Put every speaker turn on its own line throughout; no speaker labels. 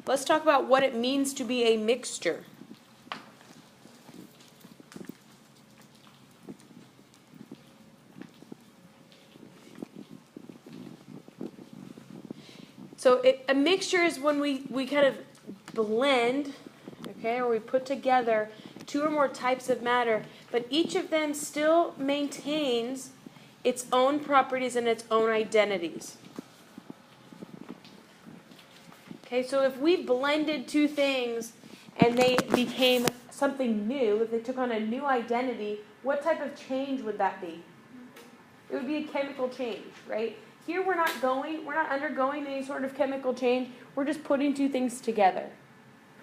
Let's talk about what it means to be a mixture. So a mixture is when we kind of blend, okay, or we put together two or more types of matter, but each of them still maintains its own properties and its own identities. Okay, so if we blended two things and they became something new, if they took on a new identity, what type of change would that be? It would be a chemical change, right? Here we're not undergoing any sort of chemical change. We're just putting two things together.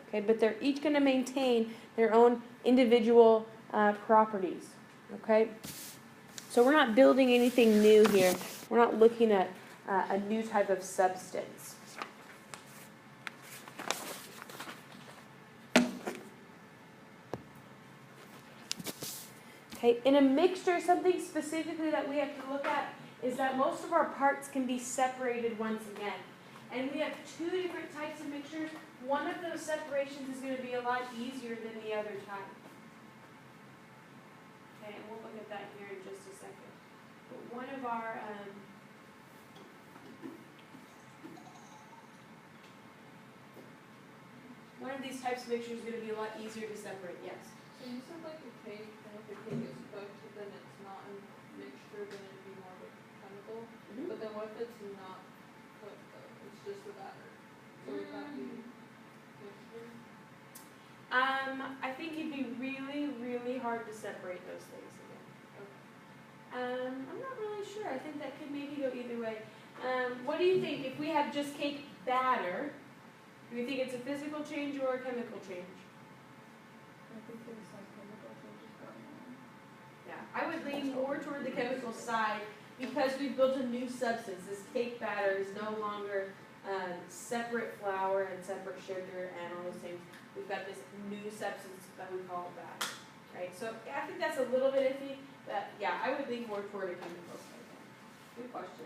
Okay, but they're each going to maintain their own individual properties. Okay, so we're not building anything new here. We're not looking at a new type of substance. Okay, in a mixture, something specifically that we have to look at is that most of our parts can be separated once again. And we have two different types of mixtures. One of those separations is going to be a lot easier than the other type. Okay, and we'll look at that here in just a second. But one of these types of mixtures is going to be a lot easier to separate, yes.
So you said like a cake, and if the cake is cooked, then it's not a mixture, then it'd be more of a chemical. Mm-hmm. But then what if it's not cooked though? It's just a batter. So would that be mixture?
I think it'd be really, really hard to separate those things again. Okay. I'm not really sure. I think that could maybe go either way. What do you think? If we have just cake batter, do you think it's a physical change or a chemical change?
I think there's some chemical changes going on.
Yeah, I would lean more toward the chemical side because we've built a new substance. This cake batter is no longer separate flour and separate sugar and all those things. We've got this new substance that we call batter, right? So I think that's a little bit iffy, but yeah, I would lean more toward a chemical side. Good question.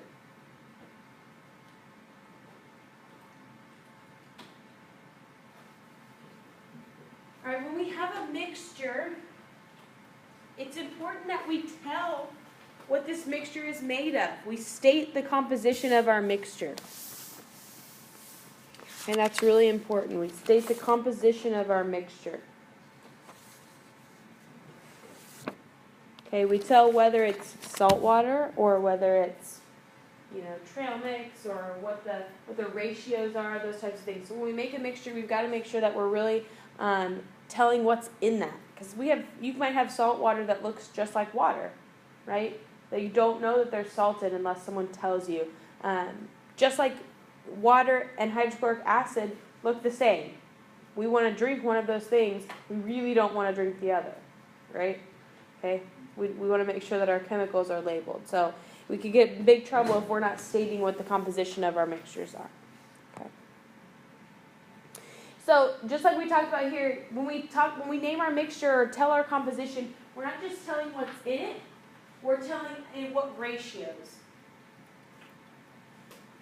All right, when we have a mixture, it's important that we tell what this mixture is made of. We state the composition of our mixture. And that's really important. We state the composition of our mixture. Okay, we tell whether it's salt water or whether it's, trail mix or what the ratios are, those types of things. So when we make a mixture, we've got to make sure that we're really telling what's in that. Because you might have salt water that looks just like water, right? That you don't know that they're salted unless someone tells you. Just like water and hydrochloric acid look the same. We want to drink one of those things. We really don't want to drink the other, right? Okay? We want to make sure that our chemicals are labeled. So we could get in big trouble if we're not stating what the composition of our mixtures are. Okay? So just like we talked about here, when we name our mixture or tell our composition, we're not just telling what's in it, we're telling in what ratios.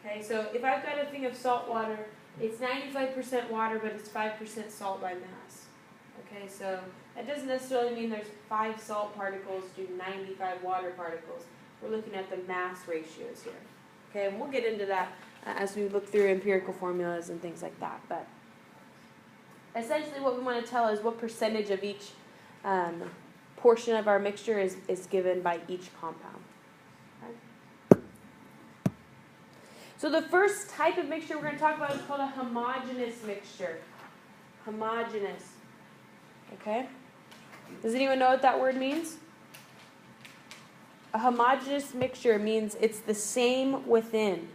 Okay, so if I've got a thing of salt water, it's 95% water, but it's 5% salt by mass. Okay, so that doesn't necessarily mean there's 5 salt particles to 95 water particles. We're looking at the mass ratios here. Okay, and we'll get into that as we look through empirical formulas and things like that. But essentially what we want to tell is what percentage of each portion of our mixture is given by each compound. So the first type of mixture we're going to talk about is called a homogeneous mixture. Homogeneous. Okay? Does anyone know what that word means? A homogeneous mixture means it's the same within.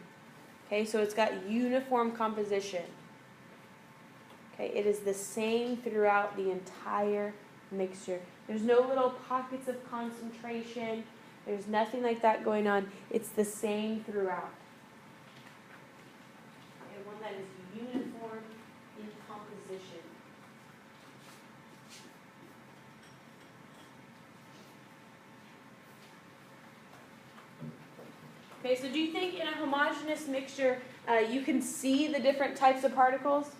Okay, so it's got uniform composition. Okay, it is the same throughout the entire mixture. There's no little pockets of concentration. There's nothing like that going on. It's the same throughout. That is uniform in composition. Okay, so do you think in a homogeneous mixture you can see the different types of particles?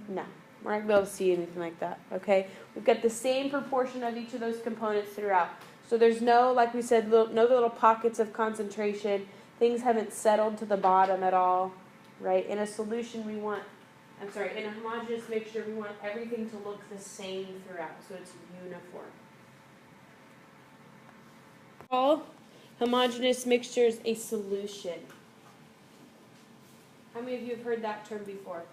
No, we're not going to be able to see anything like that, okay? We've got the same proportion of each of those components throughout. So there's no, like we said, no little pockets of concentration. Things haven't settled to the bottom at all, right? In a solution, in a homogeneous mixture, we want everything to look the same throughout, so it's uniform. All homogeneous mixtures a solution. How many of you have heard that term before?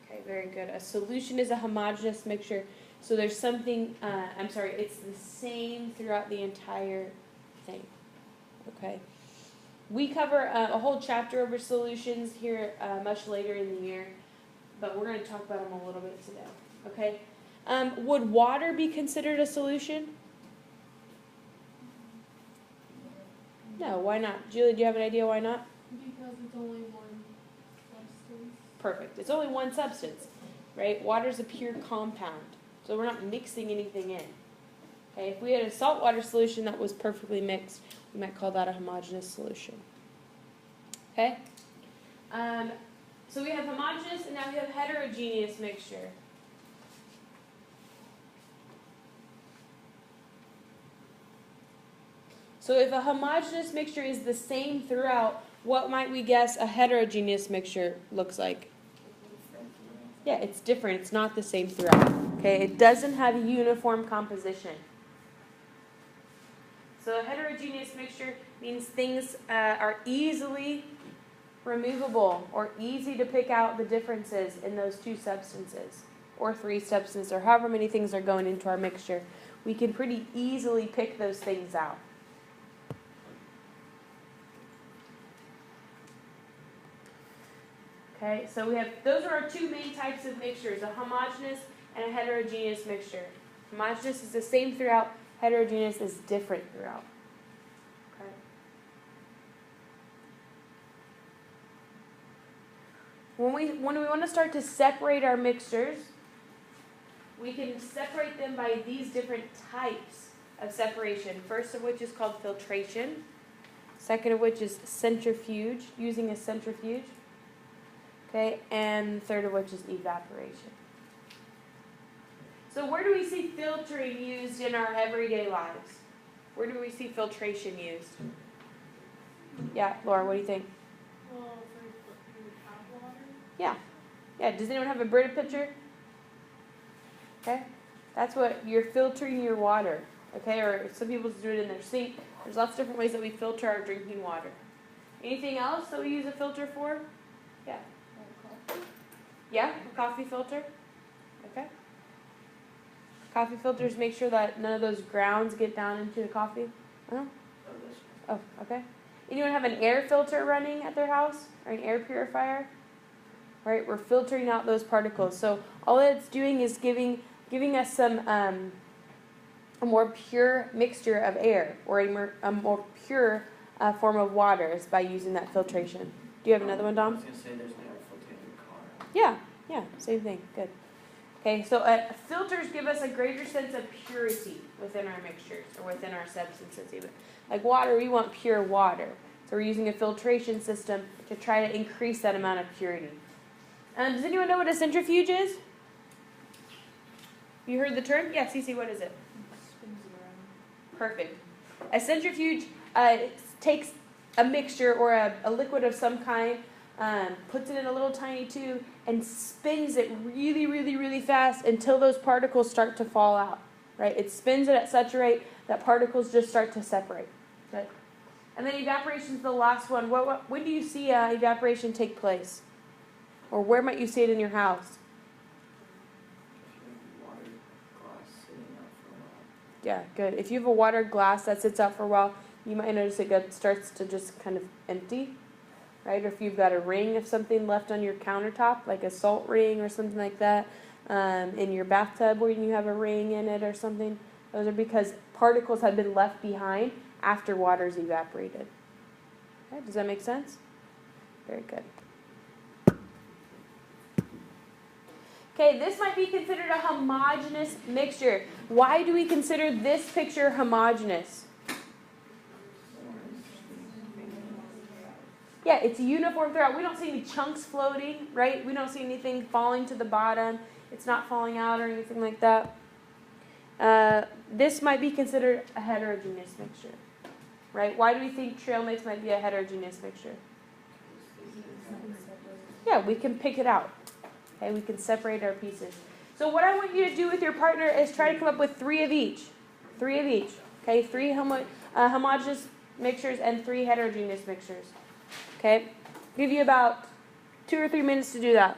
Okay, very good. A solution is a homogeneous mixture. So there's something, it's the same throughout the entire thing. Okay. We cover a whole chapter over solutions here much later in the year, but we're going to talk about them a little bit today. Okay. Would water be considered a solution? No, why not? Julie, do you have an idea why not?
Because it's only one substance.
Perfect. It's only one substance, right? Water is a pure compound, so we're not mixing anything in. Okay, if we had a saltwater solution that was perfectly mixed, we might call that a homogeneous solution. Okay? So we have homogeneous, and now we have heterogeneous mixture. So if a homogeneous mixture is the same throughout, what might we guess a heterogeneous mixture looks like? Yeah, it's different. It's not the same throughout. Okay, it doesn't have a uniform composition. So a heterogeneous mixture means things are easily removable or easy to pick out the differences in those two substances or three substances or however many things are going into our mixture. We can pretty easily pick those things out. Okay, so those are our two main types of mixtures, a homogeneous and a heterogeneous mixture. Homogeneous is the same throughout, heterogeneous is different throughout. Okay. When we want to start to separate our mixtures, we can separate them by these different types of separation. First of which is called filtration. Second of which is centrifuge, using a centrifuge. Okay, and third of which is evaporation. So where do we see filtering used in our everyday lives? Where do we see filtration used? Yeah, Laura, what do you think?
Well, for tap water.
Yeah. Yeah, does anyone have a Brita pitcher? Okay, that's what you're filtering your water. Okay, or some people do it in their sink. There's lots of different ways that we filter our drinking water. Anything else that we use a filter for? Yeah. Yeah, a coffee filter. Okay. Coffee filters make sure that none of those grounds get down into the coffee. Oh, okay. Anyone have an air filter running at their house or an air purifier? Right, we're filtering out those particles. So all it's doing is giving us some a more pure mixture of air or a more pure form of water is by using that filtration. Do you have another one, Dom?
I was going to say there's no filter in the car.
Yeah, same thing. Good. Okay, so filters give us a greater sense of purity within our mixtures or within our substances even. Like water, we want pure water. So we're using a filtration system to try to increase that amount of purity. Does anyone know what a centrifuge is? You heard the term? Yeah, Cece, what is it?
Spins it around.
Perfect. A centrifuge takes a mixture or a liquid of some kind, puts it in a little tiny tube, and spins it really, really, really fast until those particles start to fall out. Right? It spins it at such a rate that particles just start to separate. Right? And then evaporation is the last one. When do you see evaporation take place? Or where might you see it in your house?
Water glass sitting out for a while.
Yeah, good. If you have a water glass that sits out for a while, you might notice it starts to just kind of empty, right? Or if you've got a ring of something left on your countertop, like a salt ring or something like that, in your bathtub where you have a ring in it or something, those are because particles have been left behind after water's evaporated. Okay, does that make sense? Very good. Okay, this might be considered a homogeneous mixture. Why do we consider this picture homogeneous? Yeah, Yeah, it's uniform throughout. We don't see any chunks floating, right? We don't see anything falling to the bottom. It's not falling out or anything like that. This might be considered a heterogeneous mixture, right? Why do we think trail mix might be a heterogeneous mixture? Yeah, we can pick it out. Okay, we can separate our pieces. So what I want you to do with your partner is try to come up with 3 of each. 3 of each. Okay, 3 homogeneous mixtures and 3 heterogeneous mixtures. Okay, give you about 2 or 3 minutes to do that.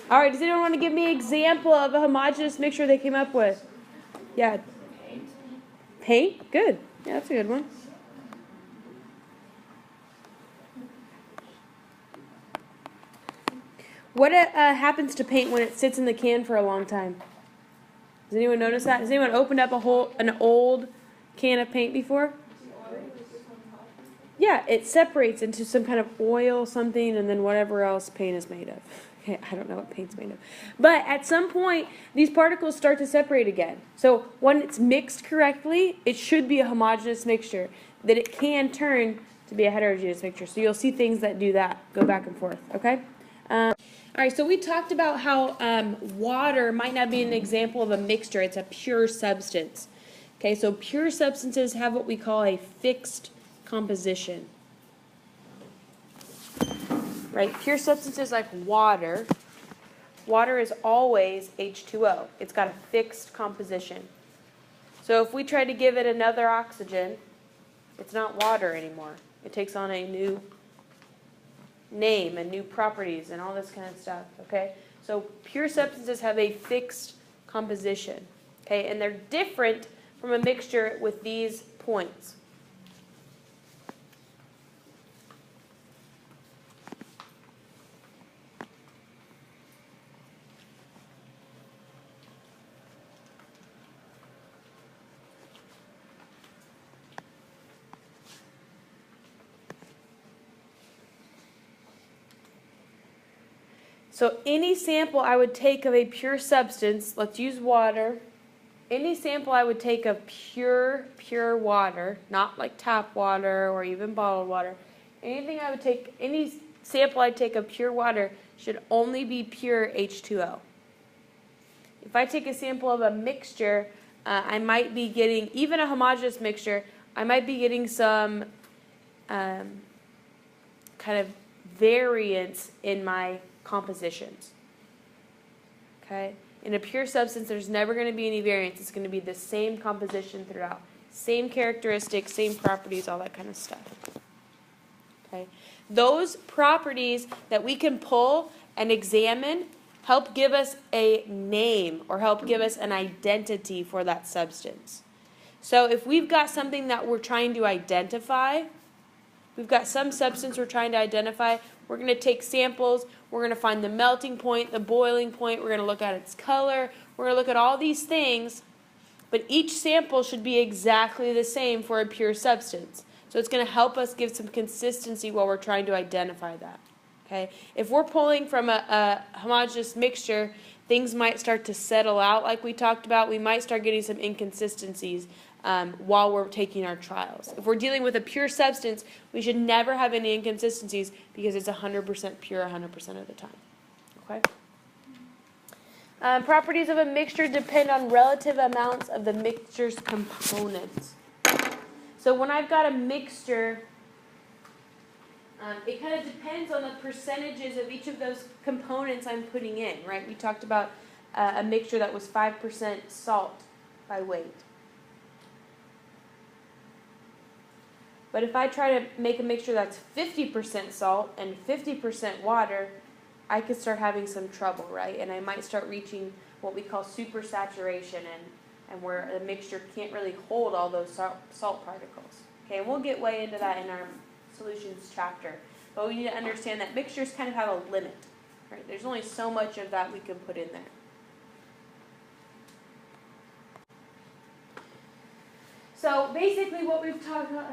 All right, does anyone want to give me an example of a homogeneous mixture they came up with? Yeah. Paint? Good. Yeah, that's a good one. What happens to paint when it sits in the can for a long time? Has anyone noticed that? Has anyone opened up an old can of paint before? Yeah, it separates into some kind of oil, something, and then whatever else paint is made of. Okay, I don't know what paint's made of. But at some point, these particles start to separate again. So when it's mixed correctly, it should be a homogeneous mixture. That it can turn to be a heterogeneous mixture. So you'll see things that do that, go back and forth, okay? All right, so we talked about how water might not be an example of a mixture. It's a pure substance. Okay, so pure substances have what we call a fixed composition. Right, pure substances like water. Water is always H2O. It's got a fixed composition. So if we try to give it another oxygen, it's not water anymore. It takes on a new name and new properties and all this kind of stuff, okay? So pure substances have a fixed composition, okay? And they're different from a mixture with these points. So any sample I would take of a pure substance, let's use water. Any sample I would take of pure water, not like tap water or even bottled water. Any sample I'd take of pure water should only be pure H2O. If I take a sample of a mixture, I might be getting, even a homogeneous mixture, I might be getting some kind of variance in my compositions. Okay? In a pure substance, there's never going to be any variance. It's going to be the same composition throughout. Same characteristics, same properties, all that kind of stuff. Okay? Those properties that we can pull and examine help give us a name or help give us an identity for that substance. So if we've got something that we're trying to identify, we've got some substance we're trying to identify, we're going to take samples, we're going to find the melting point, the boiling point, we're going to look at its color, we're going to look at all these things, but each sample should be exactly the same for a pure substance. So it's going to help us give some consistency while we're trying to identify that. Okay? If we're pulling from a homogeneous mixture, things might start to settle out like we talked about. We might start getting some inconsistencies while we're taking our trials. If we're dealing with a pure substance, we should never have any inconsistencies because it's 100% pure 100% of the time. Okay? Properties of a mixture depend on relative amounts of the mixture's components. So when I've got a mixture, it kind of depends on the percentages of each of those components I'm putting in, right? We talked about a mixture that was 5% salt by weight. But if I try to make a mixture that's 50% salt and 50% water, I could start having some trouble, right? And I might start reaching what we call supersaturation and where the mixture can't really hold all those salt particles. Okay, and we'll get way into that in our solutions chapter. But we need to understand that mixtures kind of have a limit, right? There's only so much of that we can put in there. So basically what we've talked about,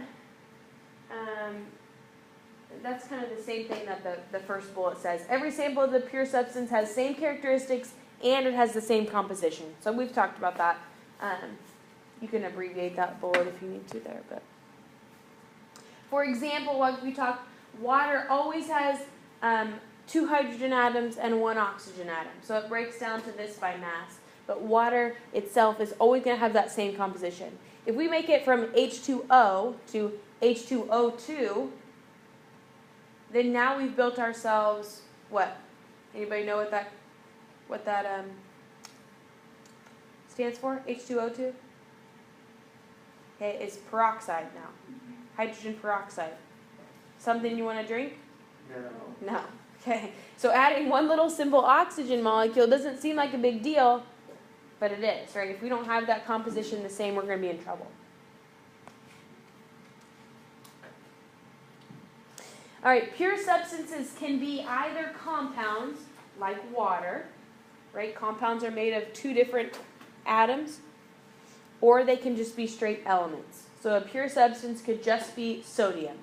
that's kind of the same thing that the first bullet says. Every sample of the pure substance has the same characteristics and it has the same composition. So we've talked about that. You can abbreviate that bullet if you need to there. But For example, like we talked, water always has 2 hydrogen atoms and 1 oxygen atom. So it breaks down to this by mass. But water itself is always going to have that same composition. If we make it from H2O to H2O2, then now we've built ourselves what? Anybody know what that stands for? H2O2? Okay, it's peroxide now. Hydrogen peroxide. Something you want to drink?
No.
No. Okay. So adding one little simple oxygen molecule doesn't seem like a big deal, but it is, right? If we don't have that composition the same, we're going to be in trouble. All right, pure substances can be either compounds, like water, right? Compounds are made of 2 different atoms, or they can just be straight elements. So a pure substance could just be sodium,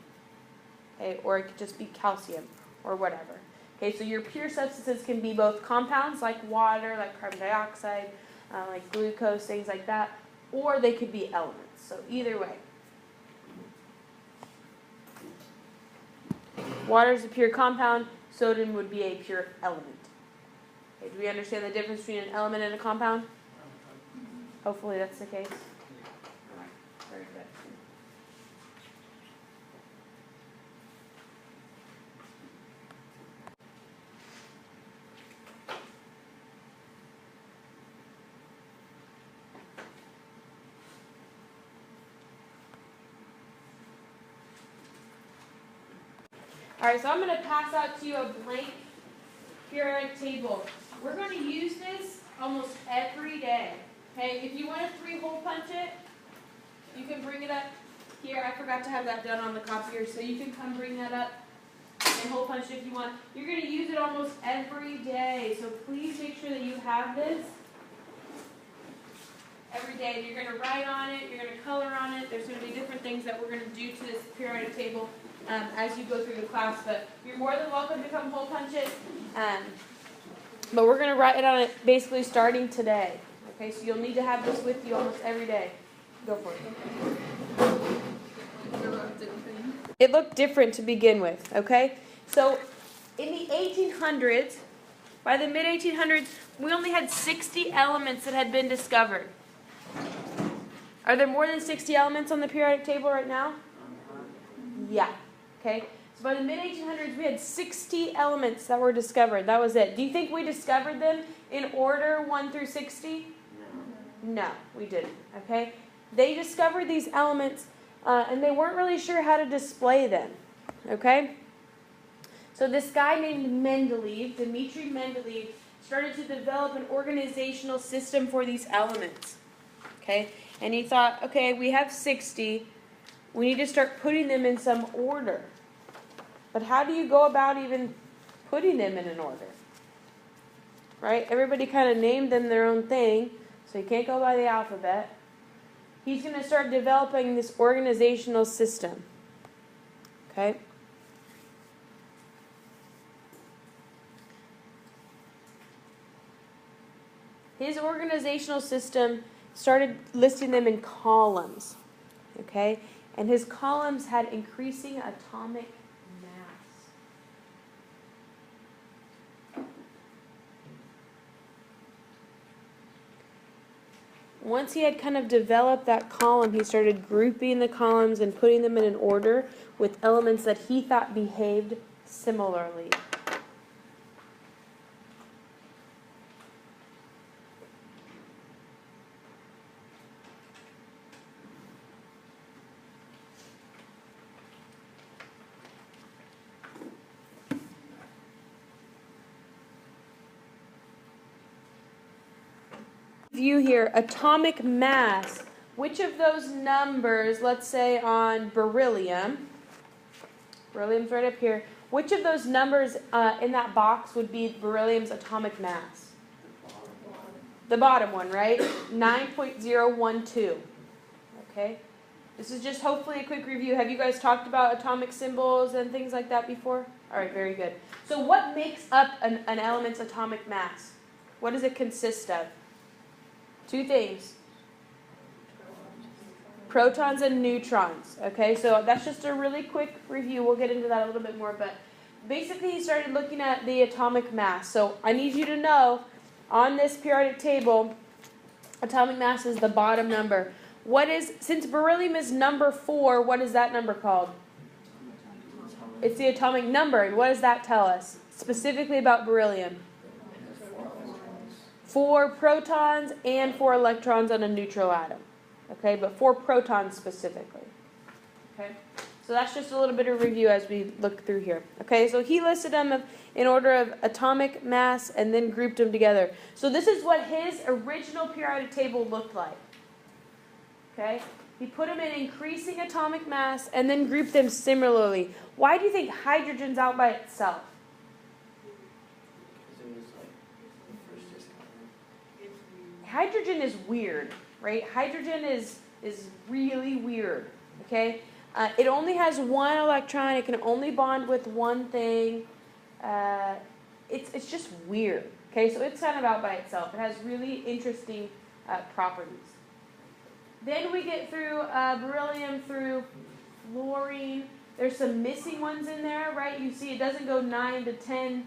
okay? Or it could just be calcium, or whatever. Okay, so your pure substances can be both compounds, like water, like carbon dioxide, like glucose, things like that, or they could be elements. So either way. Water is a pure compound. Sodium would be a pure element. Okay, do we understand the difference between an element and a compound? Hopefully that's the case. Very good. All right, so I'm going to pass out to you a blank periodic table. We're going to use this almost every day. Okay, if you want to 3-hole punch it, you can bring it up here. I forgot to have that done on the copier, so you can come bring that up and hole punch it if you want. You're going to use it almost every day, so please make sure that you have this every day. You're going to write on it, you're going to color on it. There's going to be different things that we're going to do to this periodic table as you go through the class, but you're more than welcome to come hole punch it. But we're going to write on it basically starting today. Okay, so you'll need to have this with you almost every day. Go for it. It looked different to begin with, okay? So in the 1800s, by the mid-1800s, we only had 60 elements that had been discovered. Are there more than 60 elements on the periodic table right now? Yeah. Okay. So by the mid-1800s, we had 60 elements that were discovered. That was it. Do you think we discovered them in order 1 through 60? No, we didn't. Okay. They discovered these elements, and they weren't really sure how to display them. Okay. So this guy named Mendeleev, Dmitri Mendeleev, started to develop an organizational system for these elements. Okay. And he thought, okay, we have 60. We need to start putting them in some order. But how do you go about even putting them in an order? Right? Everybody kind of named them their own thing, so you can't go by the alphabet. He's going to start developing this organizational system. Okay? His organizational system started listing them in columns. Okay? And his columns had increasing atomic mass. Once he had kind of developed that column, he started grouping the columns and putting them in an order with elements that he thought behaved similarly. View here, atomic mass. Which of those numbers, let's say on beryllium's right up here, which of those numbers in that box would be beryllium's atomic mass? The bottom one, right? 9.012. Okay? This is just hopefully a quick review. Have you guys talked about atomic symbols and things like that before? All right, very good. So what makes up an element's atomic mass? What does it consist of? 2 things. protons and neutrons. Okay, so that's just a really quick review. We'll get into that a little bit more, but basically he started looking at the atomic mass. So I need you to know, on this periodic table, atomic mass is the bottom number. Since beryllium is number 4, what is that number called? It's the atomic number. And what does that tell us? Specifically about beryllium. 4 protons and 4 electrons on a neutral atom. Okay, but 4 protons specifically. Okay, so that's just a little bit of review as we look through here. Okay, so he listed them in order of atomic mass and then grouped them together. So this is what his original periodic table looked like. Okay, he put them in increasing atomic mass and then grouped them similarly. Why do you think hydrogen's out by itself?
Because it was like the first discovery.
Hydrogen is weird, right? Hydrogen is really weird, okay? It only has 1 electron. It can only bond with one thing. It's just weird, okay? So it's kind of out by itself. It has really interesting properties. Then we get through beryllium, through fluorine. There's some missing ones in there, right? You see it doesn't go 9 to 10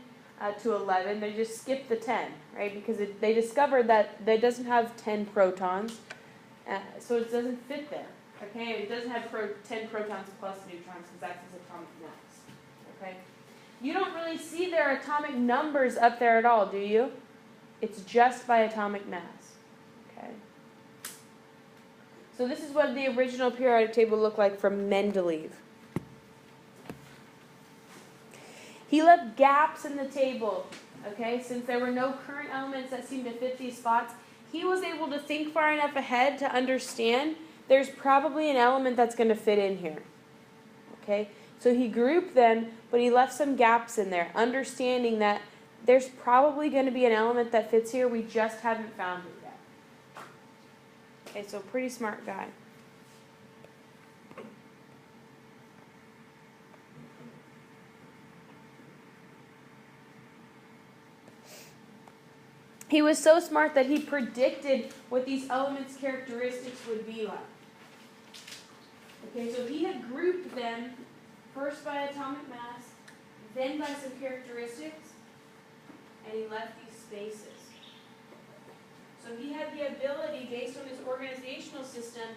to 11. They just skip the 10, right? Because they discovered that it doesn't have 10 protons, so it doesn't fit there. Okay, it doesn't have 10 protons plus neutrons because that's its atomic mass. Okay, you don't really see their atomic numbers up there at all, do you? It's just by atomic mass. Okay. So this is what the original periodic table looked like from Mendeleev. He left gaps in the table, okay? Since there were no current elements that seemed to fit these spots, he was able to think far enough ahead to understand there's probably an element that's going to fit in here, okay? So he grouped them, but he left some gaps in there, understanding that there's probably going to be an element that fits here. We just haven't found it yet. Okay, so pretty smart guy. He was so smart that he predicted what these elements' characteristics would be like. Okay, so he had grouped them first by atomic mass, then by some characteristics, and he left these spaces. So he had the ability, based on his organizational system,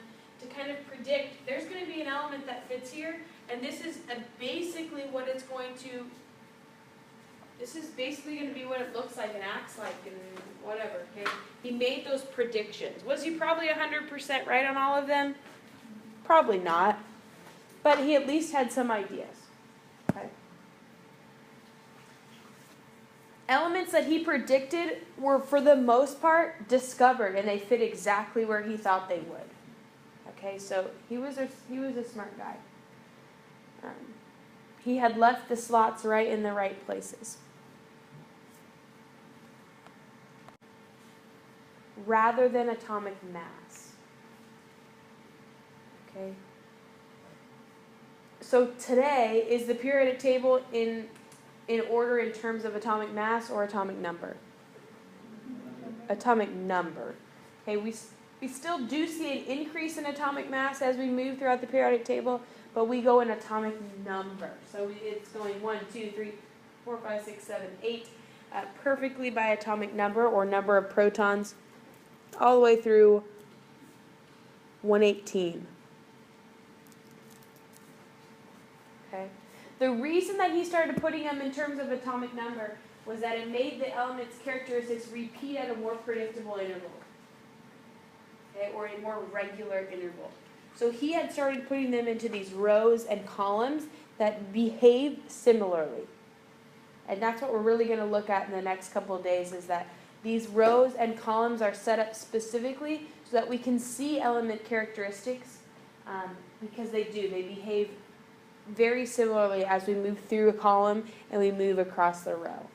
to kind of predict there's going to be an element that fits here, and this is basically what it's going to. This is basically going to be what it looks like and acts like and whatever. Okay, he made those predictions. Was he probably 100% right on all of them? Probably not, but he at least had some ideas. Okay. Elements that he predicted were, for the most part, discovered, and they fit exactly where he thought they would. Okay, so he was a smart guy. He had left the slots right in the right places. Rather than atomic mass. Okay. So today, is the periodic table in order in terms of atomic mass or atomic number? Atomic number. Okay, we still do see an increase in atomic mass as we move throughout the periodic table, but we go in atomic number. So it's going 1, 2, 3, 4, 5, 6, 7, 8, perfectly by atomic number or number of protons, all the way through 118. Okay. The reason that he started putting them in terms of atomic number was that it made the element's characteristics repeat at a more predictable interval. Okay, or a more regular interval. So he had started putting them into these rows and columns that behave similarly. And that's what we're really going to look at in the next couple of days, is that these rows and columns are set up specifically so that we can see element characteristics, because they do. They behave very similarly as we move through a column and we move across the row.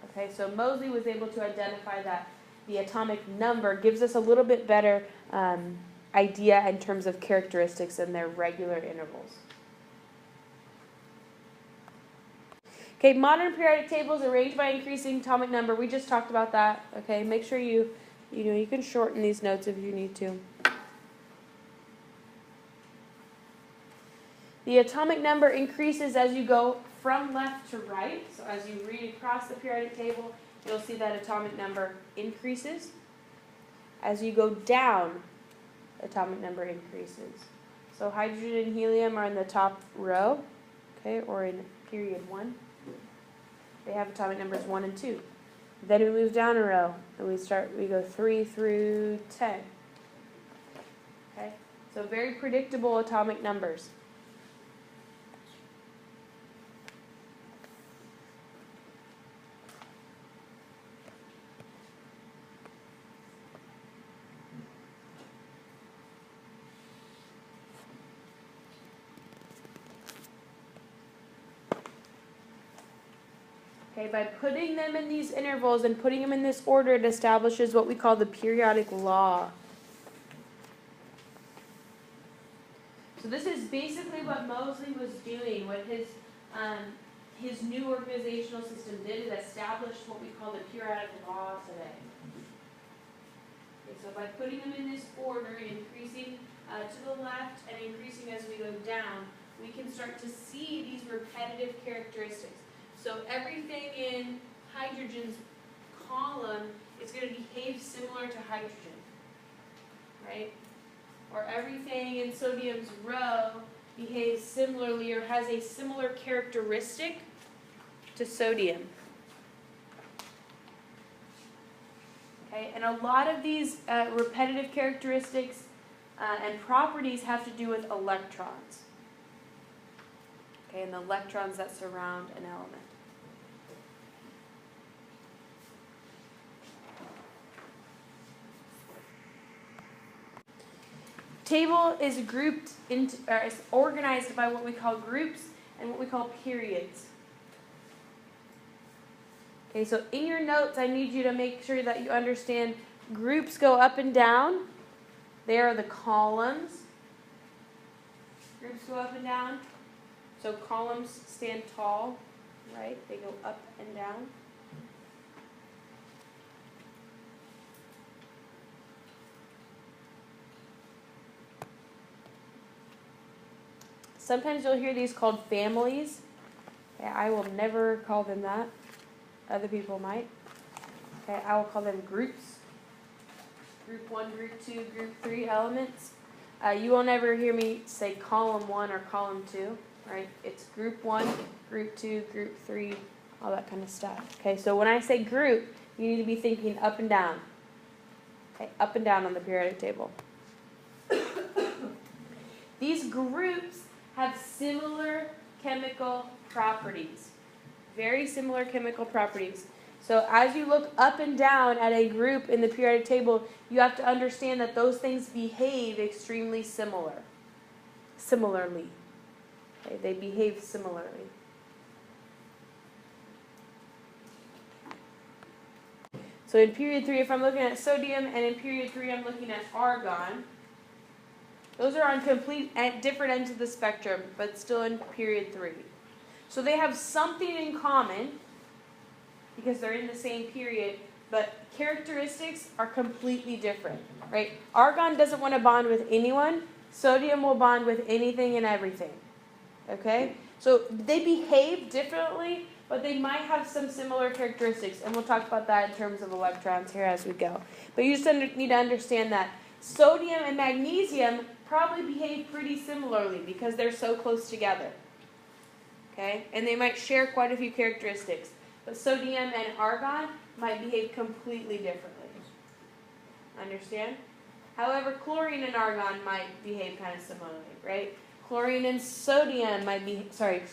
Okay, so Moseley was able to identify that the atomic number gives us a little bit better idea in terms of characteristics in their regular intervals. Okay, modern periodic tables arranged by increasing atomic number. We just talked about that. Okay, make sure you can shorten these notes if you need to. The atomic number increases as you go from left to right. So as you read across the periodic table, you'll see that atomic number increases. As you go down, atomic number increases. So hydrogen and helium are in the top row, okay, or in period 1. They have atomic numbers 1 and 2. Then we move down a row, and we go 3 through 10. Okay? So very predictable atomic numbers. Okay, by putting them in these intervals and putting them in this order, it establishes what we call the periodic law. So this is basically what Moseley was doing, what his new organizational system did, is establish what we call the periodic law today. Okay, so by putting them in this order, increasing to the left and increasing as we go down, we can start to see these repetitive characteristics. So everything in hydrogen's column is going to behave similar to hydrogen, right? Or everything in sodium's row behaves similarly or has a similar characteristic to sodium. Okay, and a lot of these repetitive characteristics and properties have to do with electrons. Okay, and the electrons that surround an element. Table is grouped into, or is organized by what we call groups and what we call periods. Okay, so in your notes, I need you to make sure that you understand groups go up and down. They are the columns. Groups go up and down. So columns stand tall, right? They go up and down. Sometimes you'll hear these called families. Okay, I will never call them that. Other people might. Okay, I will call them groups. Group 1, Group 2, Group 3 elements. You will never hear me say column 1 or column 2, right? It's Group 1, Group 2, Group 3, all that kind of stuff. Okay, so when I say group, you need to be thinking up and down. Okay, up and down on the periodic table. These groups have similar chemical properties. Very similar chemical properties. So as you look up and down at a group in the periodic table, you have to understand that those things behave extremely similarly. Okay, they behave similarly. So in period 3, if I'm looking at sodium, and in period 3 I'm looking at argon, those are on at different ends of the spectrum, but still in period 3. So they have something in common, because they're in the same period, but characteristics are completely different, right? Argon doesn't want to bond with anyone. Sodium will bond with anything and everything, okay? So they behave differently, but they might have some similar characteristics, and we'll talk about that in terms of electrons here as we go. But you just need to understand that sodium and magnesium probably behave pretty similarly because they're so close together, okay? And they might share quite a few characteristics. But sodium and argon might behave completely differently. Understand? However, chlorine and argon might behave kind of similarly, right? Chlorine and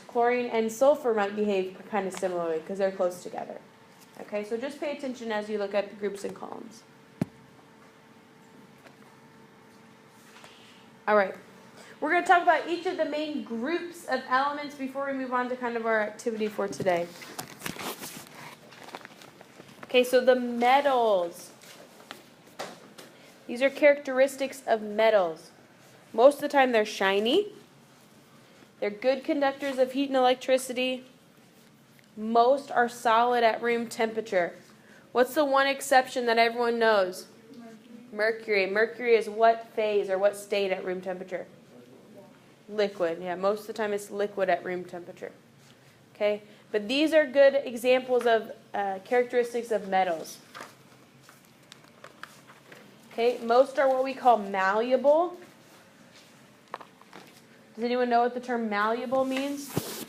chlorine and sulfur might behave kind of similarly because they're close together. Okay, so just pay attention as you look at the groups and columns. All right. We're going to talk about each of the main groups of elements before we move on to kind of our activity for today. Okay, so the metals. These are characteristics of metals. Most of the time they're shiny. They're good conductors of heat and electricity. Most are solid at room temperature. What's the one exception that everyone knows? Mercury. Mercury is what phase or what state at room temperature? Liquid, yeah, most of the time it's liquid at room temperature. Okay, but these are good examples of characteristics of metals. Okay, most are what we call malleable. Does anyone know what the term malleable means?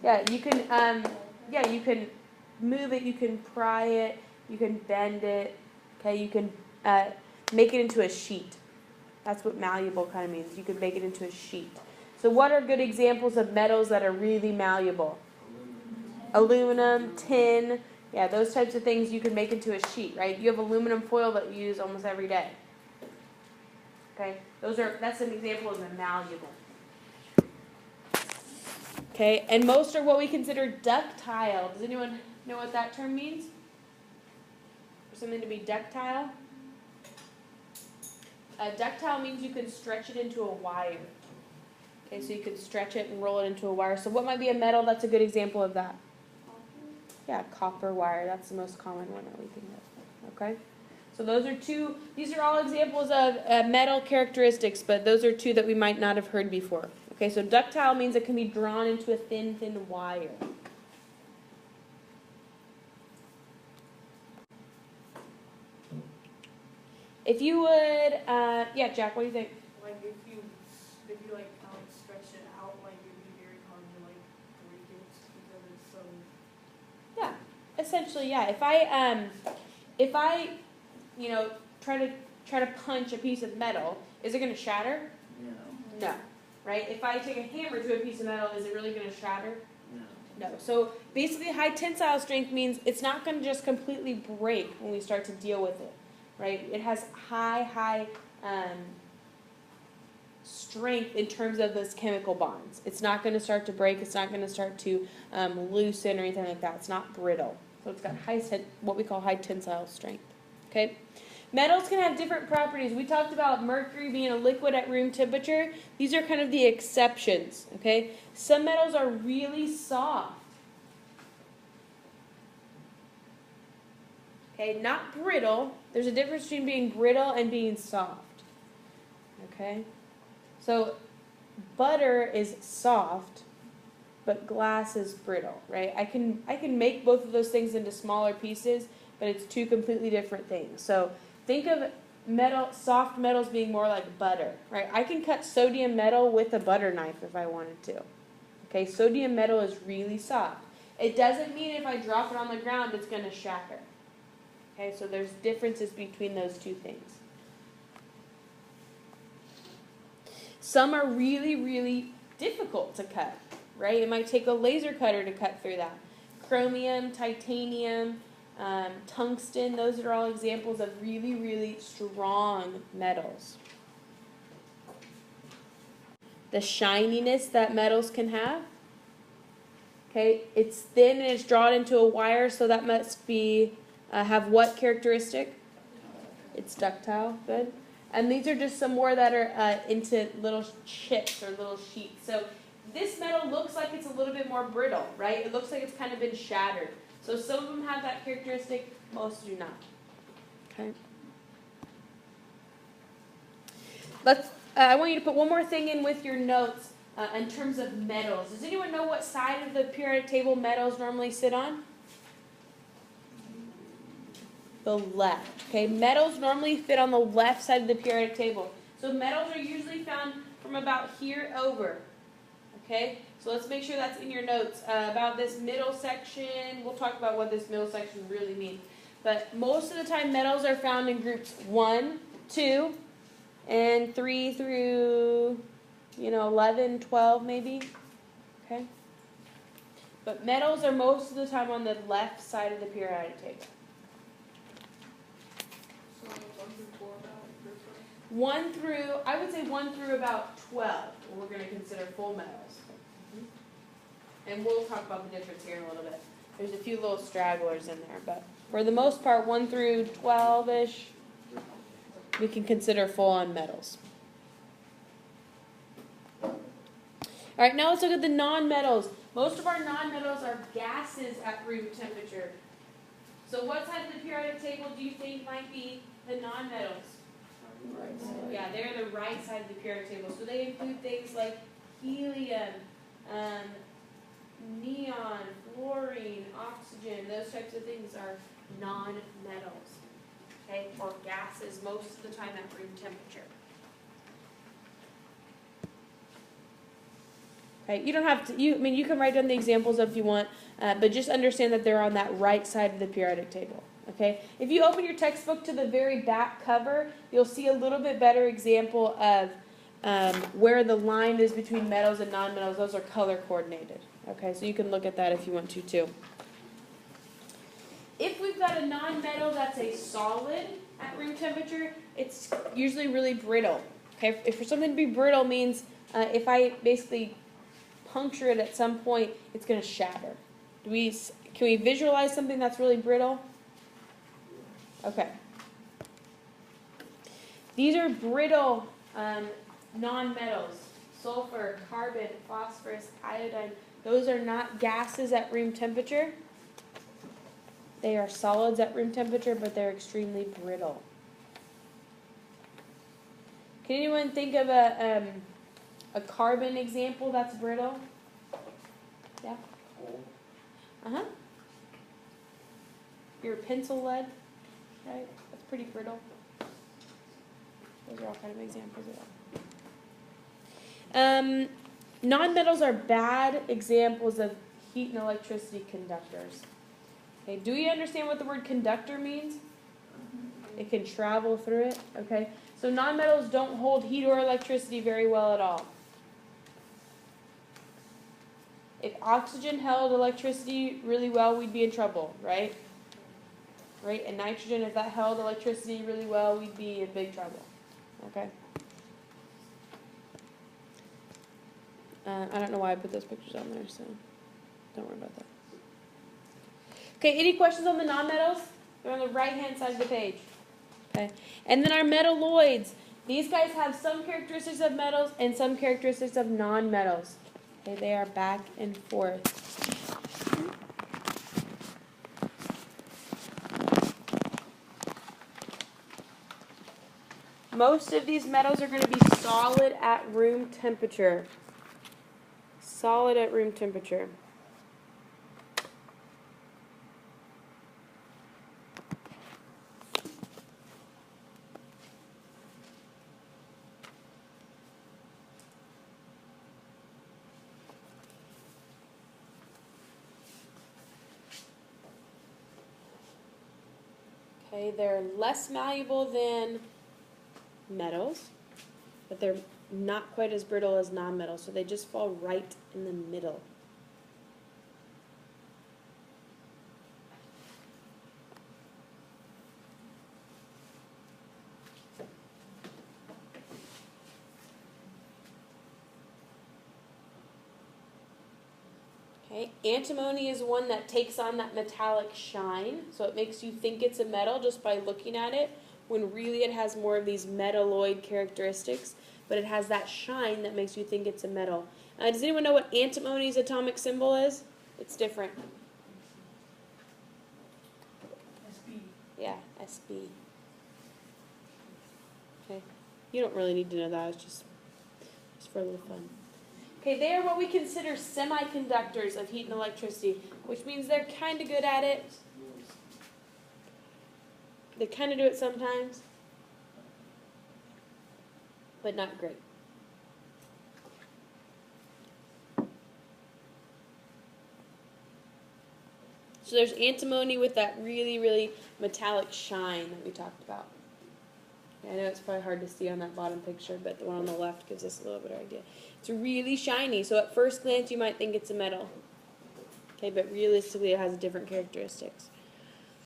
Yeah, you can move it, you can pry it, you can bend it. Okay, you can make it into a sheet. That's what malleable kind of means. You can make it into a sheet. So what are good examples of metals that are really malleable? Aluminum, tin, yeah, those types of things you can make into a sheet, right? You have aluminum foil that you use almost every day. Okay, that's an example of a malleable. Okay, and most are what we consider ductile. Does anyone know what that term means? For something to be ductile? Ductile means you can stretch it into a wire. Okay, so you can stretch it and roll it into a wire. So what might be a metal that's a good example of that? Yeah, copper wire. That's the most common one that we think of. Okay? So these are all examples of metal characteristics, but those are two that we might not have heard before. Okay, so ductile means it can be drawn into a thin wire. If you would, yeah, Jack, what do you think?
Like if you like kind of stretch it out, like it'd be very hard to like break it because it's so.
Yeah, essentially, yeah. If I, try to punch a piece of metal, is it going to shatter?
No.
No, right? If I take a hammer to a piece of metal, is it really going to shatter?
No.
No. So basically, high tensile strength means it's not going to just completely break when we start to deal with it, right? It has high strength in terms of those chemical bonds. It's not going to start to break. It's not going to start to loosen or anything like that. It's not brittle. So it's got what we call high tensile strength. Okay. Metals can have different properties. We talked about mercury being a liquid at room temperature. These are kind of the exceptions. Okay. Some metals are really soft. Okay, not brittle. There's a difference between being brittle and being soft. Okay? So butter is soft, but glass is brittle, right? I can make both of those things into smaller pieces, but it's two completely different things. So think of soft metals being more like butter, right? I can cut sodium metal with a butter knife if I wanted to. Okay, sodium metal is really soft. It doesn't mean if I drop it on the ground it's going to shatter. Okay, so there's differences between those two things. Some are really, really difficult to cut, right? It might take a laser cutter to cut through that. Chromium, titanium, tungsten, those are all examples of really, really strong metals. The shininess that metals can have. Okay, it's thin and it's drawn into a wire, so that must be have what characteristic? It's ductile, good. And these are just some more that are into little chips or little sheets. So this metal looks like it's a little bit more brittle, right? It looks like it's kind of been shattered. So some of them have that characteristic, most do not. Okay. I want you to put one more thing in with your notes in terms of metals. Does anyone know what side of the periodic table metals normally sit on? The left. Okay, metals normally fit on the left side of the periodic table. So metals are usually found from about here over. Okay, so let's make sure that's in your notes. About this middle section, we'll talk about what this middle section really means. But most of the time metals are found in groups 1, 2, and 3 through 11, 12 maybe. Okay, but metals are most of the time on the left side of the periodic table. 1 through about 12, we're going to consider full metals. And we'll talk about the difference here in a little bit. There's a few little stragglers in there, but for the most part, 1 through 12-ish, we can consider full-on metals. All right, now let's look at the non-metals. Most of our non-metals are gases at room temperature. So what side of the periodic table do you think might be the non-metals?
Right side.
Yeah, they're the right side of the periodic table. So they include things like helium, neon, fluorine, oxygen. Those types of things are non-metals, okay, or gases most of the time at room temperature. Okay, you don't have to. You can write down the examples if you want, but just understand that they're on that right side of the periodic table. Okay, if you open your textbook to the very back cover, you'll see a little bit better example of where the line is between metals and non-metals. Those are color coordinated. Okay, so you can look at that if you want to too. If we've got a non-metal that's a solid at room temperature, it's usually really brittle. Okay, if for something to be brittle means if I basically puncture it at some point, it's going to shatter. Can we visualize something that's really brittle? Okay. These are brittle non-metals. Sulfur, carbon, phosphorus, iodine. Those are not gases at room temperature. They are solids at room temperature, but they're extremely brittle. Can anyone think of a carbon example that's brittle? Yeah? Uh-huh. Your pencil lead, right? That's pretty brittle. Those are all kind of examples of that. Non-metals are bad examples of heat and electricity conductors. Okay, do you understand what the word conductor means? It can travel through it, okay? So non-metals don't hold heat or electricity very well at all. If oxygen held electricity really well, we'd be in trouble, right? Right? And nitrogen, if that held electricity really well, we'd be in big trouble. Okay? I don't know why I put those pictures on there, so don't worry about that. Okay, any questions on the nonmetals? They're on the right-hand side of the page. Okay, and then our metalloids. These guys have some characteristics of metals and some characteristics of non-metals. Okay, they are back and forth. Most of these metals are going to be solid at room temperature. Solid at room temperature. Okay, they're less malleable than metals, but they're not quite as brittle as non-metals, so they just fall right in the middle. Okay, antimony is one that takes on that metallic shine, so it makes you think it's a metal just by looking at it, when really it has more of these metalloid characteristics, but it has that shine that makes you think it's a metal. Does anyone know what antimony's atomic symbol is? It's different.
SB.
Yeah, SB. Okay, you don't really need to know that, it's just for a little fun. Okay, they are what we consider semiconductors of heat and electricity, which means they're kind of good at it. They kind of do it sometimes, but not great. So there's antimony with that really, really metallic shine that we talked about. I know it's probably hard to see on that bottom picture, but the one on the left gives us a little bit of idea. It's really shiny, so at first glance you might think it's a metal. Okay, but realistically it has different characteristics.